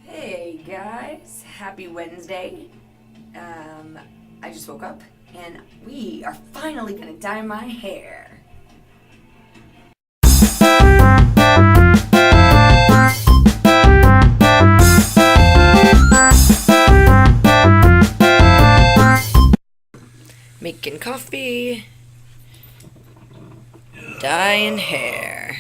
Hey guys, happy Wednesday. I just woke up and we are finally gonna dye my hair. Making coffee, dyeing hair.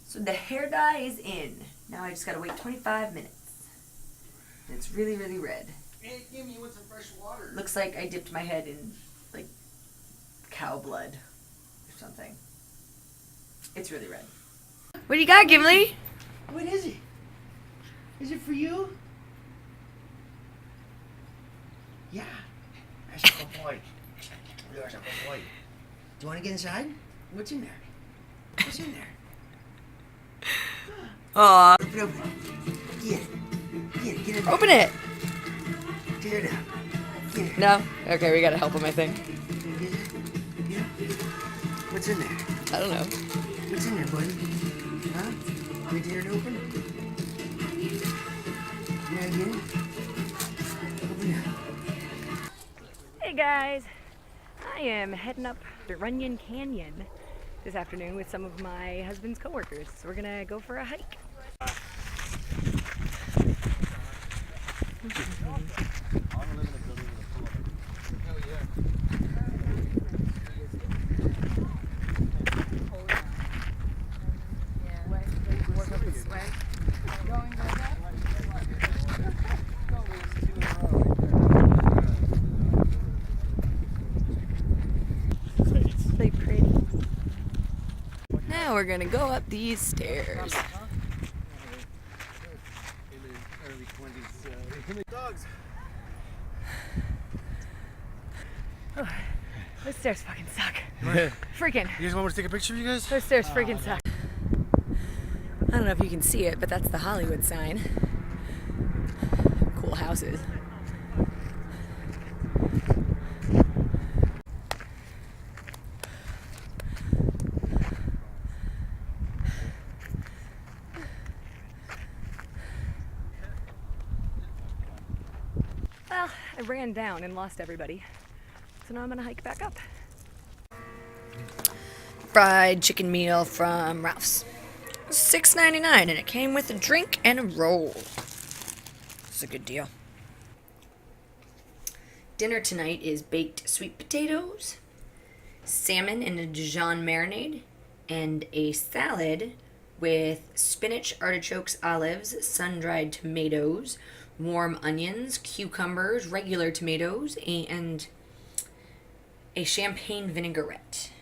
So the hair dye is in. Now I just gotta wait 25 minutes. And it's really, really red. Hey, Gimli, you want some fresh water? Looks like I dipped my head in, like, cow blood or something. It's really red. What do you got, Gimli? What is it? Is it for you? Yeah. That's a good boy. That's a good boy. Do you want to get inside? What's in there? What's in there? Aw. Open it up. Get it. Open it. Get it out. Get it. No? Okay, we gotta help him, I think. Get it? Yeah. What's in there? I don't know. What's in there, buddy? Huh? You dare to open it? Yeah, get it? Open it. Hey guys, I am heading up to Runyon Canyon this afternoon with some of my husband's coworkers. So we're gonna go for a hike. Really pretty. Now we're gonna go up these stairs. Dogs. Oh, those stairs fucking suck. Freaking. You guys want me to take a picture of you guys? Those stairs freaking suck. I don't know if you can see it, but that's the Hollywood sign. Cool houses. Well, I ran down and lost everybody. So now I'm gonna hike back up. Fried chicken meal from Ralph's. It was $6.99 and it came with a drink and a roll. It's a good deal. Dinner tonight is baked sweet potatoes, salmon in a Dijon marinade, and a salad with spinach, artichokes, olives, sun-dried tomatoes, warm onions, cucumbers, regular tomatoes, and a champagne vinaigrette.